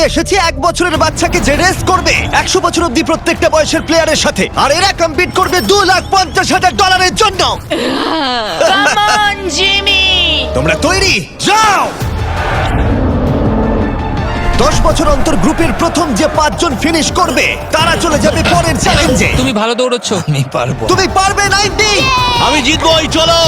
নিয়ে এসেছি 1 বছরের বাচ্চাকে যে রেস করবে 100 বছর অব্দি প্রত্যেকটা বয়সের প্লেয়ারের সাথে, আর এরা কম্পিট করবে $2,50,000 জন্য। Come on Jimmy. তোমরা তৈরি? যাও। 10 বছর অন্তর গ্রুপের প্রথম যে 5 জন ফিনিশ করবে তারা চলে যাবে পরের চ্যালেঞ্জে। তুমি ভালো দৌড়চ্ছ। আমি পারবো। তুমি পারবে 90। আমি জিতবই, চলো।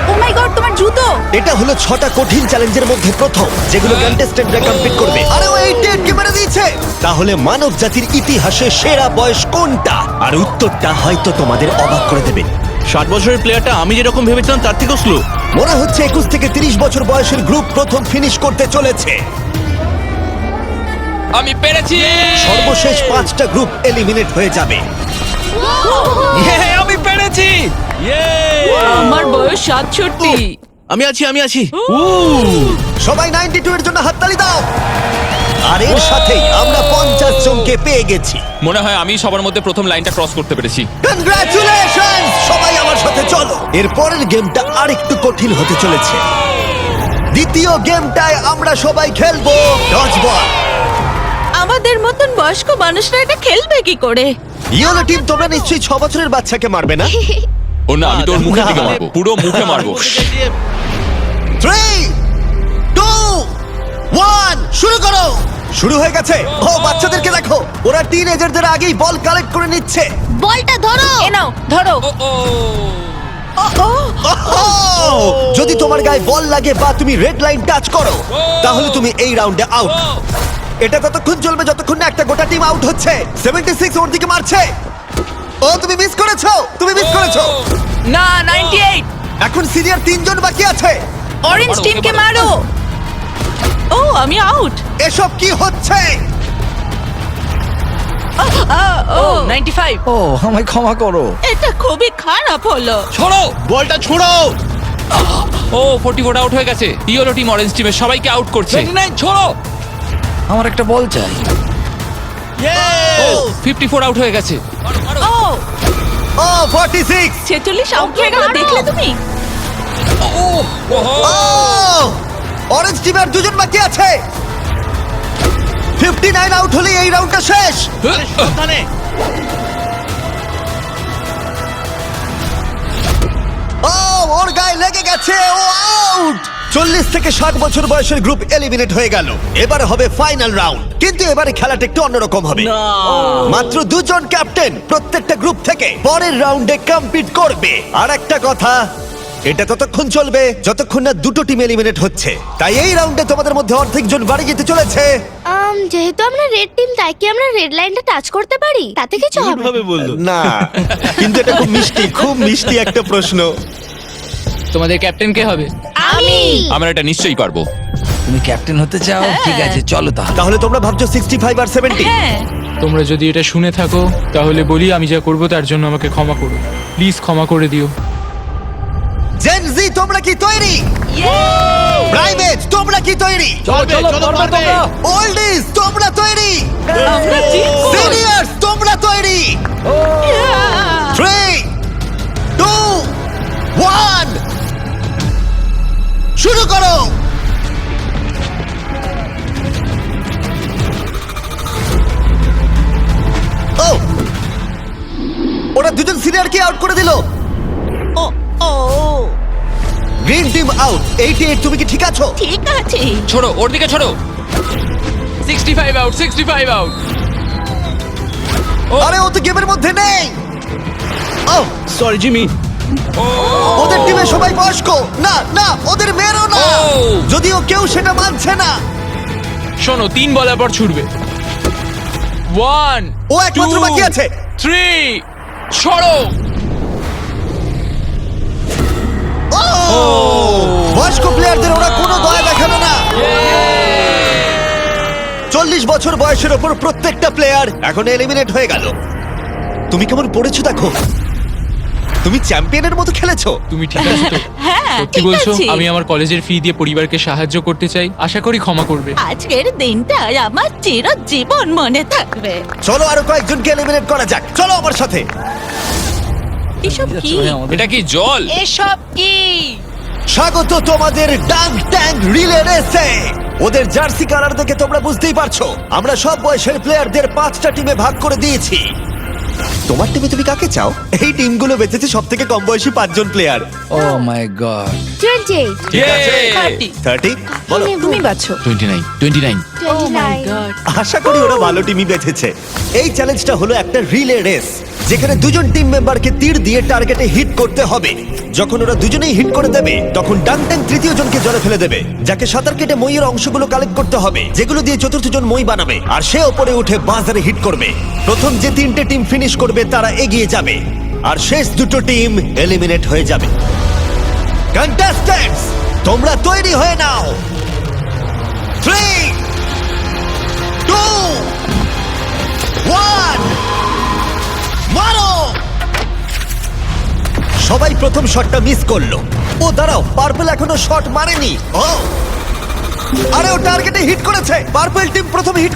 ও মাই গড, তোমার জুতো। এটা হলো 6টা কঠিন চ্যালেঞ্জের মধ্যে প্রথম, যেগুলো কন্টেস্টেন্টরা কমপ্লিট করবে। আরে ও 88 কে মেরে দিয়েছে। তাহলে মানব জাতির ইতিহাসে সেরা বয়স কোনটা? আর উত্তরটা হয়তো তোমাদের অবাক করে দেবে। 60 বছরের প্লেয়ারটা আমি যেরকম ভেবেছিলাম তার থেকেও স্লো। মনে হচ্ছে 21 থেকে 30 বছর বয়সের গ্রুপ প্রথম ফিনিশ করতে চলেছে। আমি পেরেছি। সর্বশেষ 5টা গ্রুপ এলিমিনেট হয়ে যাবে। আমি পেরেছি। আমার বয়স 67। আমি আছি। সবাই 92 এর জন্য হাততালি দাও। আর এর সাথেই আমরা 50 জনকে পেয়ে গেছি। মনে হয় আমি সবার মধ্যে প্রথম লাইনটা ক্রস করতে পেরেছি। কনগ্রাচুলেশনস! সবাই আমার সাথে চলো। এর পরের গেমটা আরেকটু কঠিন হতে চলেছে। দ্বিতীয় গেমটায় আমরা সবাই খেলবো ডজবল। আমাদের মতন বয়স্ক মানুষরা এটা খেলবে কি করে? ইয়েলো টিম, তোমরা নিশ্চয়ই 6 বছরের বাচ্চাকে মারবে না? ও না, আমি তোর মুখের দিকে মারবো, পুরো মুখে মারবো। 3, 2, 1 শুরু করো। শুরু হয়ে গেছে। ও বাচ্চাদেরকে দেখো, ওরা টিনেজারদের আগেই বল কালেক্ট করে নিচ্ছে। বলটা ধরো। এ নাও, ধরো। যদি তোমার গায়ে বল লাগে বা তুমি রেড লাইন টাচ করো, তাহলে তুমি এই রাউন্ডে আউট। এটা ততক্ষণ চলবে যতক্ষণ না একটা গোটা টিম আউট হচ্ছে। 76 ওর দিকে মারছে। ও তুমি মিস করেছো, না, 98। এখন সিনিয়র 3 জন বাকি আছে। অরেঞ্জ মারো, টিমকে ওকে মারো। মারো। ও, আমি আউট। এসব কি হচ্ছে? ও 95। ও আমায় ক্ষমা করো। এটা খুবই খারাপ হলো। ছড়ো বলটা ছোড়ো। ও 44 আউট হয়ে গেছে। ইয়েলো টিম অরেঞ্জ টিমের সবাইকে আউট করছে। 29 ছড়ো। আমার একটা বল চাই। ও 54 আউট হয়ে গেছে। ও ও 46। 46 আউট হয়ে গেল, দেখলে তুমি? অরেঞ্জ টিমের 2 জন বাকি আছে। 59 আউট হলে এই রাউন্ডটা শেষ। সাবধানে। ও ওর গায়ে লেগে গেছে, ও আউট। 40 থেকে 60 বছর বয়সের গ্রুপ এলিমিনেট হয়ে গেল। এবার হবে ফাইনাল রাউন্ড, কিন্তু এবারে খেলাটা একটু অন্যরকম হবে। মাত্র 2 জন ক্যাপ্টেন প্রত্যেকটা গ্রুপ থেকে পরের রাউন্ডে কম্পিট করবে। আর একটা কথা, এটা ততক্ষণ চলবে যতক্ষণ না 2টো টিম এলিমিনেট হচ্ছে। তাই এই রাউন্ডে তোমাদের মধ্যে অর্ধেক জন বাড়ি যেতে চলেছে। যেহেতু আমরা রেড টিম, তাই কি আমরা রেড লাইনটা টাচ করতে পারি? তাতে কিছু হবে না? কিভাবে বললো? না, কিন্তু এটা খুব মিষ্টি একটা প্রশ্ন। তোমাদের ক্যাপ্টেন কে হবে? আমি। আমরা এটা নিশ্চয়ই পারবো। তুমি ক্যাপ্টেন হতে চাও? ঠিক আছে, চলো তাহলে। তাহলে তোমরা ভাবছো 65 আর 70? হ্যাঁ। তোমরা যদি এটা শুনে থাকো তাহলে বলি, আমি যা করব তার জন্য আমাকে ক্ষমা করো, প্লিজ ক্ষমা করে দিও। জেন জি, তোমরা কি তৈরি? প্রাইভেট, তোমরা কি তৈরি? চলো, পারবে। ওল্ডিজ, তোমরা তৈরি? আমরা জিতবো। সিনিয়র্স, তোমরা তৈরি? 3, 2, 1 শুরু করো। ও, ওরা 2 জন সিনিয়রকে আউট করে দিল। ও গ্রিন টিম আউট। 88, তুমি কি ঠিক আছো? ঠিক আছে। ছোড়ো, ওর দিকে ছোড়ো। 65 আউট, 65 আউট। আরে ও তো গেমের মধ্যে নেই। ও, সরি জিমি। ওদের টিমে সবাই বয়স্ক। না না, ওদের মেরো না। ও। যদিও কেউ সেটা মানছে না। শোনো, 3 বলার পর ছুটবে। 1, ও একমাত্র 2, বাকি আছে। 3 ছড়ো। ও, বয়স্ক প্লেয়ারদের ওরা কোনো দয়া দেখালো না। 40 বছর বয়সের ওপর প্রত্যেকটা প্লেয়ার এখন এলিমিনেট হয়ে গেল। তুমি কেমন পড়েছো দেখো। তুমি চ্যাম্পিয়নের মতো খেলেছো। তুমি ঠিক আছো তো? হ্যাঁ, সত্যি ঠিক বলছো? আছে। আমি আমার কলেজের ফি দিয়ে পরিবারকে সাহায্য করতে চাই, আশা করি ক্ষমা করবে। আজকের দিনটা আমার চিরজীবন মনে থাকবে। চলো আরো কয়েকজনকে এলিমিনেট করা যাক। চলো আমার সাথে। এসব কি? এটা কি জল? এসব কি? স্বাগত তোমাদের ডাঙ্ক ট্যাঙ্ক রিলে রেসে। ওদের জার্সি কালার দেখে তোমরা বুঝতেই পারছো আমরা সব বয়সের প্লেয়ারদের 5টা টিমে ভাগ করে দিয়েছি। তোমার টিমে তুমি কাকে চাও? এই টিমগুলো বেঁচেছে সব থেকে কম বয়সী 5জন প্লেয়ার। ও মাই গড 28, 30 বলো। তুমি বাছো 29 29 29। আশা করি ওরা ভালো টিমই বেঁচেছে। এই চ্যালেঞ্জটা হলো একটা রিলে রেস, যেখানে দুজন টিম মেম্বারকে তীর দিয়ে টার্গেটে হিট করতে হবে। যখন ওরা দুজনেই হিট করে দেবে তখন ডাংটাং তৃতীয় জনকে জলে ফেলে দেবে, যাকে সাঁতার কেটে মইয়ের অংশগুলো কালেক্ট করতে হবে, যেগুলো দিয়ে চতুর্থ জন মই বানাবে, আর সে ওপরে উঠে বাজারে হিট করবে। প্রথম যে 3টে টিম ফিনিশ করবে তারা এগিয়ে যাবে, আর শেষ দুটো টিম এলিমিনেট হয়ে যাবে। কন্টেস্ট্যান্টস, তোমরা তৈরি হয়ে নাও। 3 2 1 মারো! সবাই প্রথম শটটা মিস করলো। ও দাঁড়াও, পার্পল এখনো শট মারেনি। ও আরে ও টার্গেটে হিট করেছে। পার্পল টিম প্রথম হিট